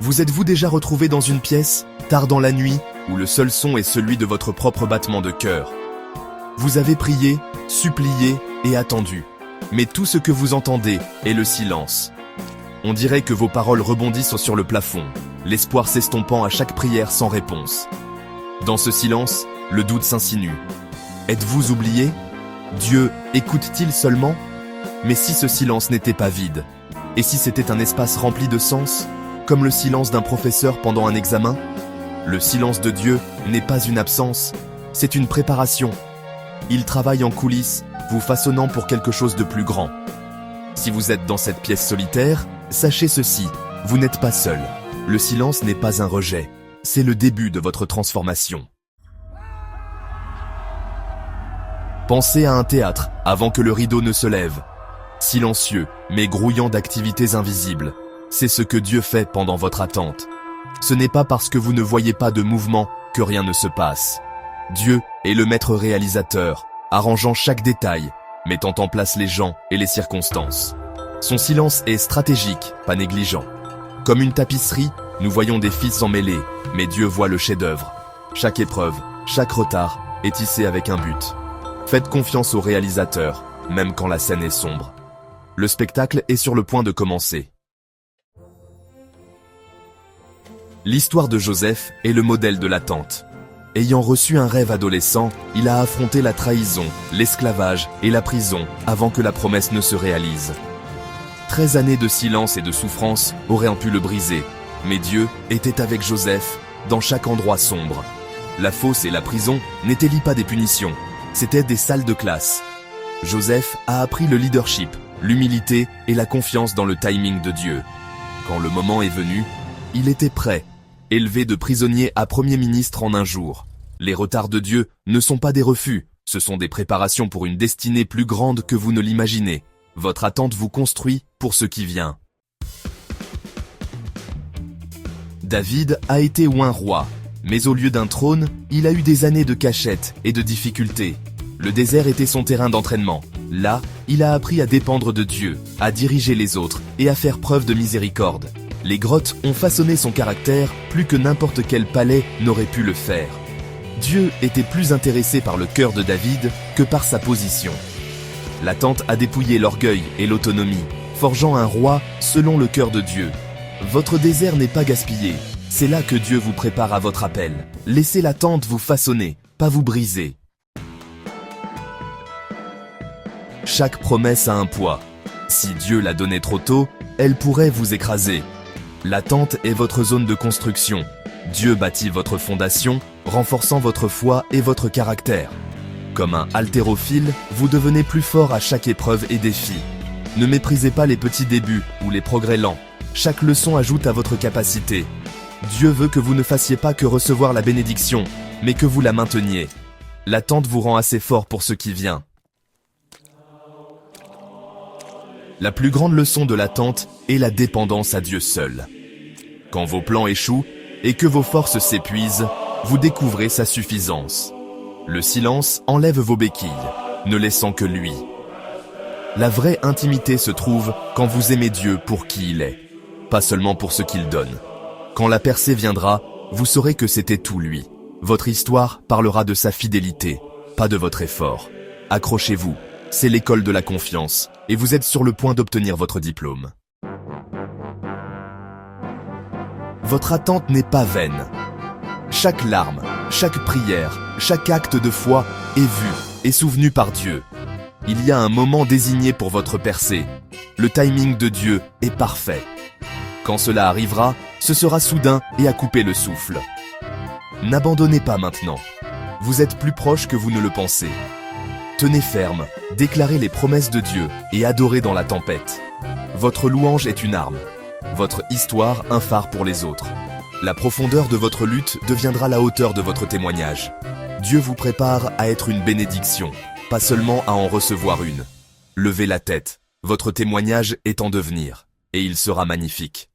Vous êtes-vous déjà retrouvé dans une pièce, tard dans la nuit, où le seul son est celui de votre propre battement de cœur? Vous avez prié, supplié et attendu. Mais tout ce que vous entendez est le silence. On dirait que vos paroles rebondissent sur le plafond, l'espoir s'estompant à chaque prière sans réponse. Dans ce silence, le doute s'insinue. Êtes-vous oublié? Dieu écoute-t-il seulement? Mais si ce silence n'était pas vide? Et si c'était un espace rempli de sens, comme le silence d'un professeur pendant un examen? Le silence de Dieu n'est pas une absence, c'est une préparation. Il travaille en coulisses, vous façonnant pour quelque chose de plus grand. Si vous êtes dans cette pièce solitaire, sachez ceci, vous n'êtes pas seul. Le silence n'est pas un rejet, c'est le début de votre transformation. Pensez à un théâtre avant que le rideau ne se lève. Silencieux, mais grouillant d'activités invisibles. C'est ce que Dieu fait pendant votre attente. Ce n'est pas parce que vous ne voyez pas de mouvement que rien ne se passe. Dieu est le maître réalisateur, arrangeant chaque détail, mettant en place les gens et les circonstances. Son silence est stratégique, pas négligent. Comme une tapisserie, nous voyons des fils emmêlés, mais Dieu voit le chef-d'œuvre. Chaque épreuve, chaque retard est tissé avec un but. Faites confiance au réalisateur, même quand la scène est sombre. Le spectacle est sur le point de commencer. L'histoire de Joseph est le modèle de l'attente. Ayant reçu un rêve adolescent, il a affronté la trahison, l'esclavage et la prison avant que la promesse ne se réalise. 13 années de silence et de souffrance auraient pu le briser, mais Dieu était avec Joseph dans chaque endroit sombre. La fosse et la prison n'étaient pas des punitions, c'étaient des salles de classe. Joseph a appris le leadership, l'humilité et la confiance dans le timing de Dieu. Quand le moment est venu, il était prêt, élevé de prisonnier à premier ministre en un jour. Les retards de Dieu ne sont pas des refus, ce sont des préparations pour une destinée plus grande que vous ne l'imaginez. Votre attente vous construit pour ce qui vient. David a été oint roi, mais au lieu d'un trône, il a eu des années de cachette et de difficultés. Le désert était son terrain d'entraînement. Là, il a appris à dépendre de Dieu, à diriger les autres et à faire preuve de miséricorde. Les grottes ont façonné son caractère plus que n'importe quel palais n'aurait pu le faire. Dieu était plus intéressé par le cœur de David que par sa position. L'attente a dépouillé l'orgueil et l'autonomie, forgeant un roi selon le cœur de Dieu. Votre désert n'est pas gaspillé, c'est là que Dieu vous prépare à votre appel. Laissez l'attente vous façonner, pas vous briser. Chaque promesse a un poids. Si Dieu l'a donnée trop tôt, elle pourrait vous écraser. L'attente est votre zone de construction. Dieu bâtit votre fondation, renforçant votre foi et votre caractère. Comme un haltérophile, vous devenez plus fort à chaque épreuve et défi. Ne méprisez pas les petits débuts ou les progrès lents. Chaque leçon ajoute à votre capacité. Dieu veut que vous ne fassiez pas que recevoir la bénédiction, mais que vous la mainteniez. L'attente vous rend assez fort pour ce qui vient. La plus grande leçon de l'attente est la dépendance à Dieu seul. Quand vos plans échouent et que vos forces s'épuisent, vous découvrez sa suffisance. Le silence enlève vos béquilles, ne laissant que lui. La vraie intimité se trouve quand vous aimez Dieu pour qui il est, pas seulement pour ce qu'il donne. Quand la percée viendra, vous saurez que c'était tout lui. Votre histoire parlera de sa fidélité, pas de votre effort. Accrochez-vous, c'est l'école de la confiance, et vous êtes sur le point d'obtenir votre diplôme. Votre attente n'est pas vaine. Chaque larme, chaque prière, chaque acte de foi est vu et souvenu par Dieu. Il y a un moment désigné pour votre percée. Le timing de Dieu est parfait. Quand cela arrivera, ce sera soudain et à couper le souffle. N'abandonnez pas maintenant. Vous êtes plus proche que vous ne le pensez. Tenez ferme, déclarez les promesses de Dieu et adorez dans la tempête. Votre louange est une arme, votre histoire un phare pour les autres. La profondeur de votre lutte deviendra la hauteur de votre témoignage. Dieu vous prépare à être une bénédiction, pas seulement à en recevoir une. Levez la tête, votre témoignage est en devenir, et il sera magnifique.